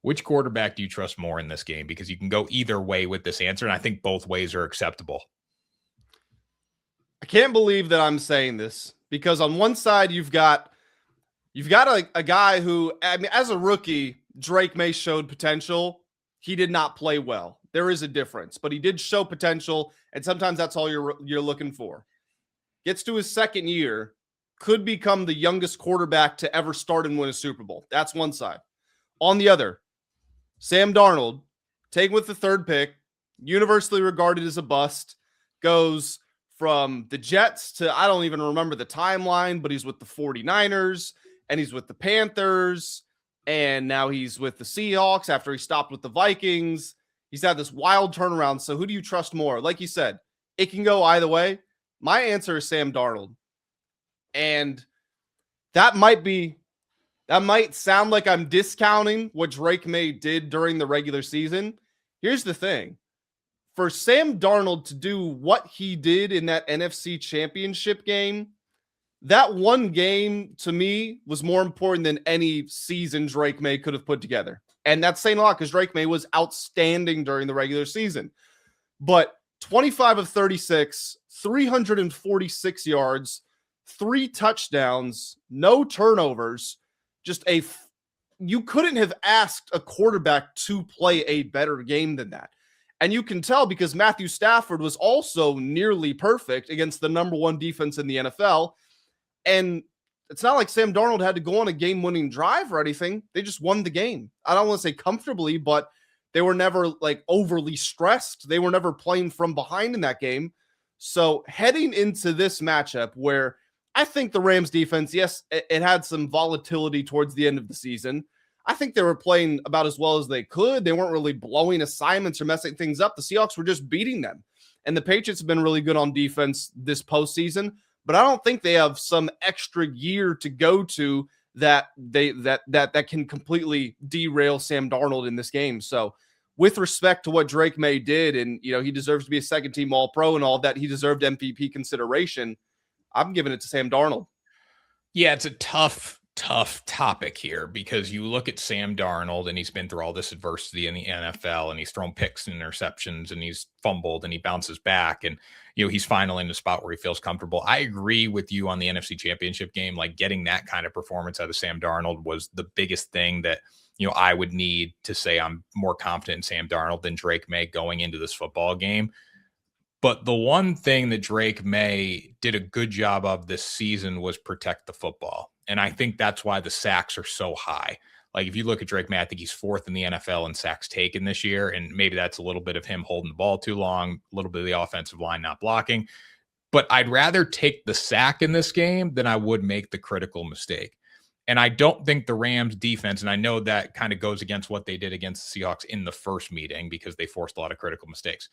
Which quarterback do you trust more in this game? Because you can go either way with this answer, and I think both ways are acceptable. I can't believe that I'm saying this because on one side you've got a guy who, I mean, as a rookie, Drake Maye showed potential. He did not play well. There is a difference, but he did show potential, and sometimes that's all you're looking for. Gets to his second year, could become the youngest quarterback to ever start and win a Super Bowl. That's one side. On the other, Sam Darnold, taken with the third pick, universally regarded as a bust, goes from the Jets to, I don't even remember the timeline, but he's with the 49ers and he's with the Panthers. And now he's with the Seahawks after he stopped with the Vikings. He's had this wild turnaround. So who do you trust more? Like you said, it can go either way. My answer is Sam Darnold. And that might sound like I'm discounting what Drake Maye did during the regular season. Here's the thing. For Sam Darnold to do what he did in that NFC Championship game, that one game to me was more important than any season Drake Maye could have put together. And that's saying a lot because Drake Maye was outstanding during the regular season. But 25 of 36, 346 yards, 3 touchdowns, no turnovers. You couldn't have asked a quarterback to play a better game than that. And you can tell because Matthew Stafford was also nearly perfect against the number 1 defense in the NFL. And it's not like Sam Darnold had to go on a game-winning drive or anything. They just won the game. I don't want to say comfortably, but they were never like overly stressed. They were never playing from behind in that game. So heading into this matchup where I think the Rams defense, yes, it had some volatility towards the end of the season. I think they were playing about as well as they could. They weren't really blowing assignments or messing things up. The Seahawks were just beating them. And the Patriots have been really good on defense this postseason, but I don't think they have some extra year to go to that can completely derail Sam Darnold in this game. So with respect to what Drake Maye did, and he deserves to be a second-team All-Pro and all that, he deserved MVP consideration. I'm giving it to Sam Darnold. Yeah, it's a tough topic here because you look at Sam Darnold and he's been through all this adversity in the NFL and he's thrown picks and interceptions and he's fumbled and he bounces back and he's finally in a spot where he feels comfortable. I agree with you on the NFC Championship game. Like getting that kind of performance out of Sam Darnold was the biggest thing that I would need to say I'm more confident in Sam Darnold than Drake Maye going into this football game. But the one thing that Drake Maye did a good job of this season was protect the football. And I think that's why the sacks are so high. Like if you look at Drake Maye, I think he's 4th in the NFL in sacks taken this year. And maybe that's a little bit of him holding the ball too long, a little bit of the offensive line not blocking. But I'd rather take the sack in this game than I would make the critical mistake. And I don't think the Rams defense, and I know that kind of goes against what they did against the Seahawks in the first meeting because they forced a lot of critical mistakes.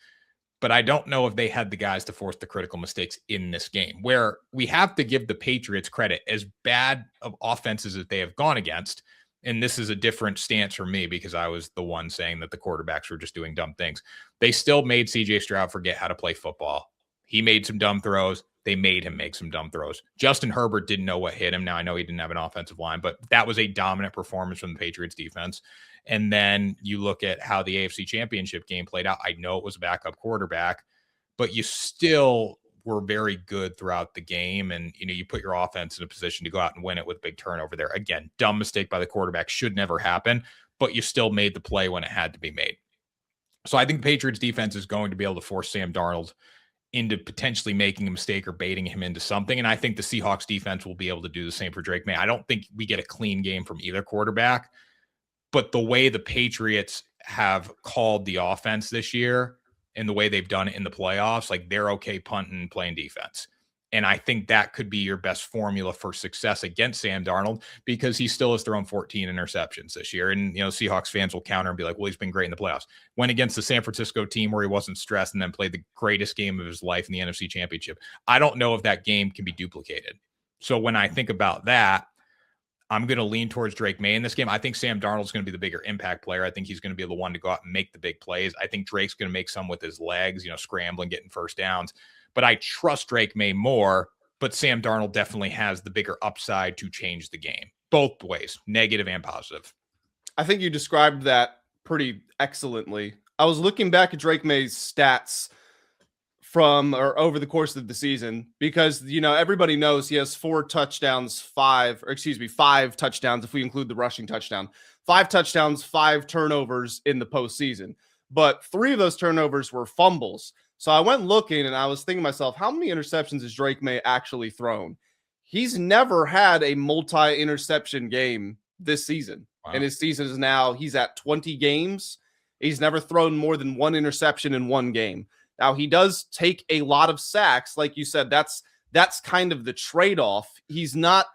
But I don't know if they had the guys to force the critical mistakes in this game, where we have to give the Patriots credit as bad of offenses that they have gone against. And this is a different stance for me because I was the one saying that the quarterbacks were just doing dumb things. They still made CJ Stroud forget how to play football. He made some dumb throws. They made him make some dumb throws. Justin Herbert didn't know what hit him. Now, I know he didn't have an offensive line, but that was a dominant performance from the Patriots defense. And then you look at how the AFC Championship game played out. I know it was a backup quarterback, but you still were very good throughout the game. And, you put your offense in a position to go out and win it with a big turnover there. Again, dumb mistake by the quarterback, should never happen, but you still made the play when it had to be made. So I think the Patriots defense is going to be able to force Sam Darnold into potentially making a mistake or baiting him into something. And I think the Seahawks defense will be able to do the same for Drake Maye. I don't think we get a clean game from either quarterback, but the way the Patriots have called the offense this year and the way they've done it in the playoffs, like they're okay punting and playing defense. And I think that could be your best formula for success against Sam Darnold because he still has thrown 14 interceptions this year. And, Seahawks fans will counter and be like, well, he's been great in the playoffs. Went against the San Francisco team where he wasn't stressed and then played the greatest game of his life in the NFC Championship. I don't know if that game can be duplicated. So when I think about that, I'm going to lean towards Drake Maye in this game. I think Sam Darnold's going to be the bigger impact player. I think he's going to be the one to go out and make the big plays. I think Drake's going to make some with his legs, scrambling, getting first downs. But I trust Drake Maye more, but Sam Darnold definitely has the bigger upside to change the game. Both ways, negative and positive. I think you described that pretty excellently. I was looking back at Drake May's stats from or over the course of the season because everybody knows he has 4 touchdowns, five touchdowns if we include the rushing touchdown, 5 touchdowns, 5 turnovers in the postseason. But 3 of those turnovers were fumbles. So I went looking and I was thinking to myself, how many interceptions has Drake May actually thrown? He's never had a multi-interception game this season. Wow. And his season is now, he's at 20 games. He's never thrown more than 1 interception in 1 game. Now, he does take a lot of sacks. Like you said, that's kind of the trade-off. It's not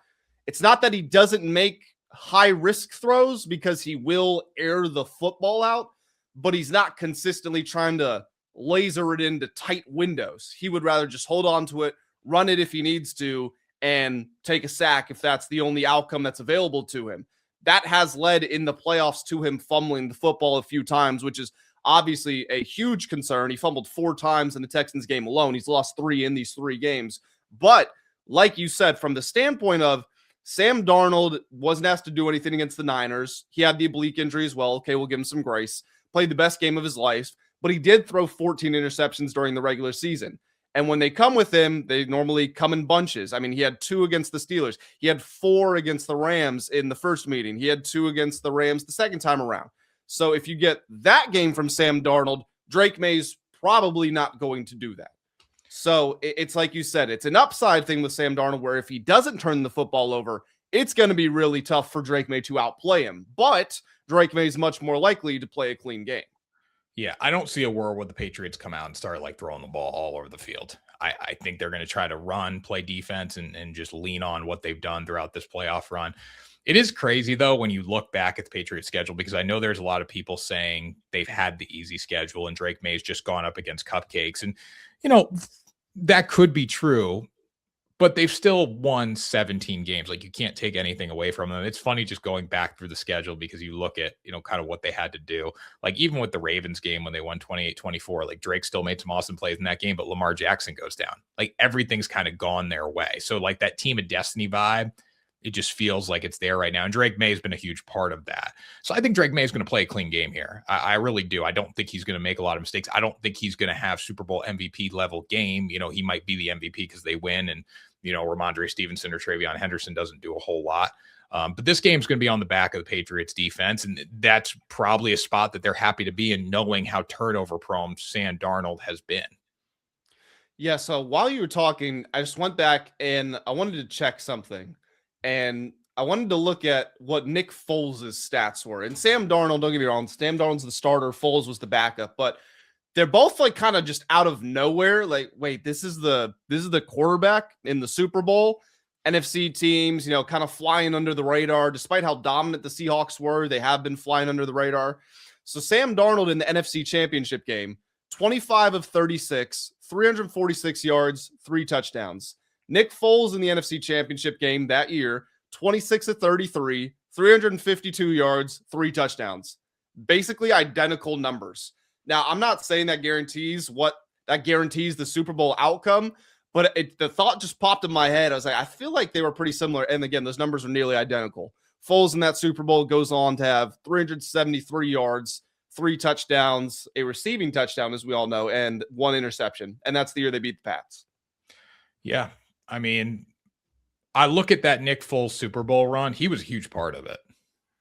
that he doesn't make high-risk throws because he will air the football out, but he's not consistently trying to laser it into tight windows. He would rather just hold on to it, run it if he needs to, and take a sack if that's the only outcome that's available to him. That has led in the playoffs to him fumbling the football a few times, which is obviously a huge concern. He fumbled 4 times in the Texans game alone. He's lost 3 in these 3 games. But like you said, from the standpoint of Sam Darnold wasn't asked to do anything against the Niners. He had the oblique injury as well. Okay, we'll give him some grace. Played the best game of his life, but he did throw 14 interceptions during the regular season. And when they come with him, they normally come in bunches. I mean, he had 2 against the Steelers. He had 4 against the Rams in the first meeting. He had 2 against the Rams the second time around. So if you get that game from Sam Darnold, Drake May's probably not going to do that. So it's like you said, it's an upside thing with Sam Darnold where if he doesn't turn the football over, it's going to be really tough for Drake May to outplay him. But Drake May is much more likely to play a clean game. Yeah, I don't see a world where the Patriots come out and start like throwing the ball all over the field. I think they're going to try to run, play defense, and just lean on what they've done throughout this playoff run. It is crazy, though, when you look back at the Patriots schedule, because I know there's a lot of people saying they've had the easy schedule and Drake May's just gone up against cupcakes. And, that could be true, but they've still won 17 games. Like, you can't take anything away from them. It's funny just going back through the schedule because you look at, kind of what they had to do. Like, even with the Ravens game when they won 28-24, like Drake still made some awesome plays in that game, but Lamar Jackson goes down. Like, everything's kind of gone their way. So, like, that team of destiny vibe, it just feels like it's there right now. And Drake May has been a huge part of that. So I think Drake May is going to play a clean game here. I really do. I don't think he's going to make a lot of mistakes. I don't think he's going to have Super Bowl MVP level game. He might be the MVP because they win and, Ramondre Stevenson or Travion Henderson doesn't do a whole lot. But this game's going to be on the back of the Patriots defense. And that's probably a spot that they're happy to be in, knowing how turnover prone Sam Darnold has been. Yeah. So while you were talking, I just went back and I wanted to check something. And I wanted to look at what Nick Foles' stats were. And Sam Darnold, don't get me wrong, Sam Darnold's the starter, Foles was the backup, but they're both like kind of just out of nowhere. Like, wait, this is the quarterback in the Super Bowl. NFC teams, kind of flying under the radar, despite how dominant the Seahawks were, they have been flying under the radar. So Sam Darnold in the NFC Championship game, 25 of 36, 346 yards, 3 touchdowns. Nick Foles in the NFC Championship game that year, 26 of 33, 352 yards, 3 touchdowns. Basically identical numbers. Now, I'm not saying that guarantees the Super Bowl outcome, but the thought just popped in my head. I was like, I feel like they were pretty similar. And again, those numbers are nearly identical. Foles in that Super Bowl goes on to have 373 yards, 3 touchdowns, a receiving touchdown, as we all know, and 1 interception. And that's the year they beat the Pats. Yeah. I mean, I look at that Nick Foles Super Bowl run. He was a huge part of it.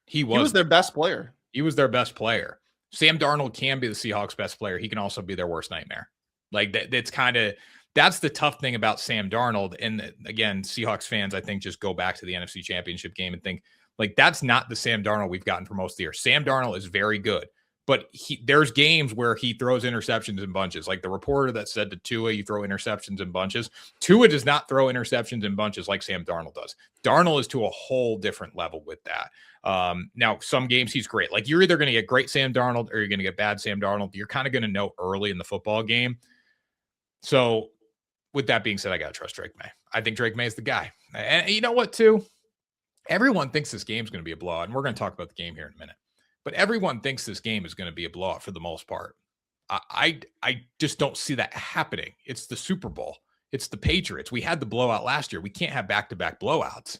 He was their best player. He was their best player. Sam Darnold can be the Seahawks' best player. He can also be their worst nightmare. Like that's the tough thing about Sam Darnold. And again, Seahawks fans, I think, just go back to the NFC Championship game and think, like, that's not the Sam Darnold we've gotten for most of the year. Sam Darnold is very good. But there's games where he throws interceptions in bunches. Like the reporter that said to Tua, you throw interceptions in bunches. Tua does not throw interceptions in bunches like Sam Darnold does. Darnold is to a whole different level with that. Now, some games he's great. Like, you're either going to get great Sam Darnold or you're going to get bad Sam Darnold. You're kind of going to know early in the football game. So with that being said, I got to trust Drake May. I think Drake May is the guy. And you know what, too? Everyone thinks this game's going to be a blowout. And we're going to talk about the game here in a minute. But everyone thinks this game is going to be a blowout for the most part. I just don't see that happening. It's the Super Bowl. It's the Patriots. We had the blowout last year. We can't have back-to-back blowouts.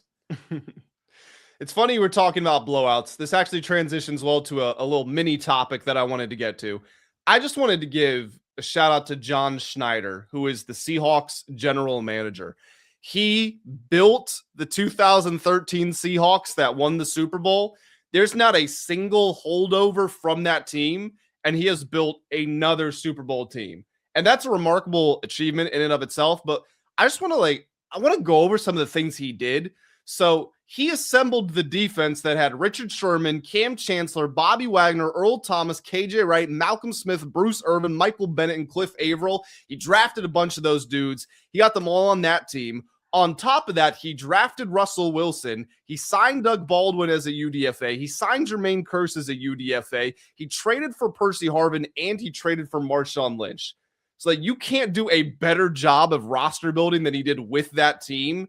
It's funny we're talking about blowouts. This actually transitions well to a little mini topic that I wanted to get to. I just wanted to give a shout out to John Schneider, who is the Seahawks general manager. He built the 2013 Seahawks that won the Super Bowl. There's not a single holdover from that team, and he has built another Super Bowl team. And that's a remarkable achievement in and of itself. But I just want to I want to go over some of the things he did. So he assembled the defense that had Richard Sherman, Cam Chancellor, Bobby Wagner, Earl Thomas, KJ Wright, Malcolm Smith, Bruce Irvin, Michael Bennett, and Cliff Averill. He drafted a bunch of those dudes. He got them all on that team. On top of that, he drafted Russell Wilson. He signed Doug Baldwin as a UDFA. He signed Jermaine Kearse as a UDFA. He traded for Percy Harvin, and he traded for Marshawn Lynch. So you can't do a better job of roster building than he did with that team.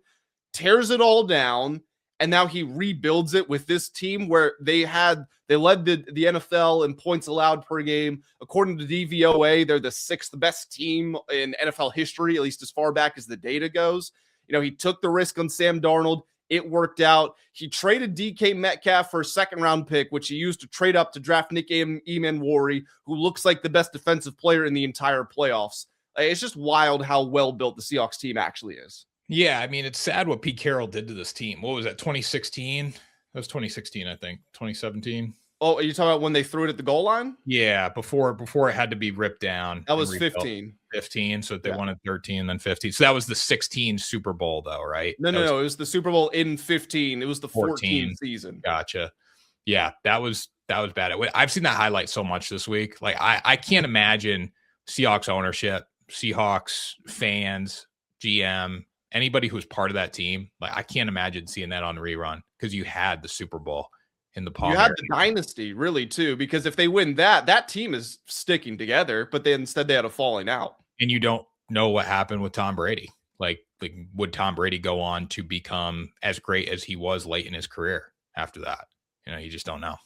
Tears it all down, and now he rebuilds it with this team where they led the NFL in points allowed per game. According to DVOA, they're the 6th best team in NFL history, at least as far back as the data goes. He took the risk on Sam Darnold. It worked out. He traded DK Metcalf for a second-round pick, which he used to trade up to draft Nick Emanwari, who looks like the best defensive player in the entire playoffs. It's just wild how well-built the Seahawks team actually is. Yeah, I mean, it's sad what Pete Carroll did to this team. What was that, 2016? That was 2016, I think. 2017? Oh, are you talking about when they threw it at the goal line? Yeah, before it had to be ripped down. That was 15. 15, so they won at 13 and then 15. So that was the 16 Super Bowl, though, right? No. It was the Super Bowl in 15. It was the 14 season. Gotcha. Yeah, that was bad. I've seen that highlight so much this week. Like, I can't imagine Seahawks ownership, Seahawks fans, GM, anybody who's part of that team. Like, I can't imagine seeing that on rerun because you had the Super Bowl in the palm. You had the dynasty, really, too, because if they win that team is sticking together, but then instead they had a falling out. And you don't know what happened with Tom Brady. Like, would Tom Brady go on to become as great as he was late in his career after that? You just don't know.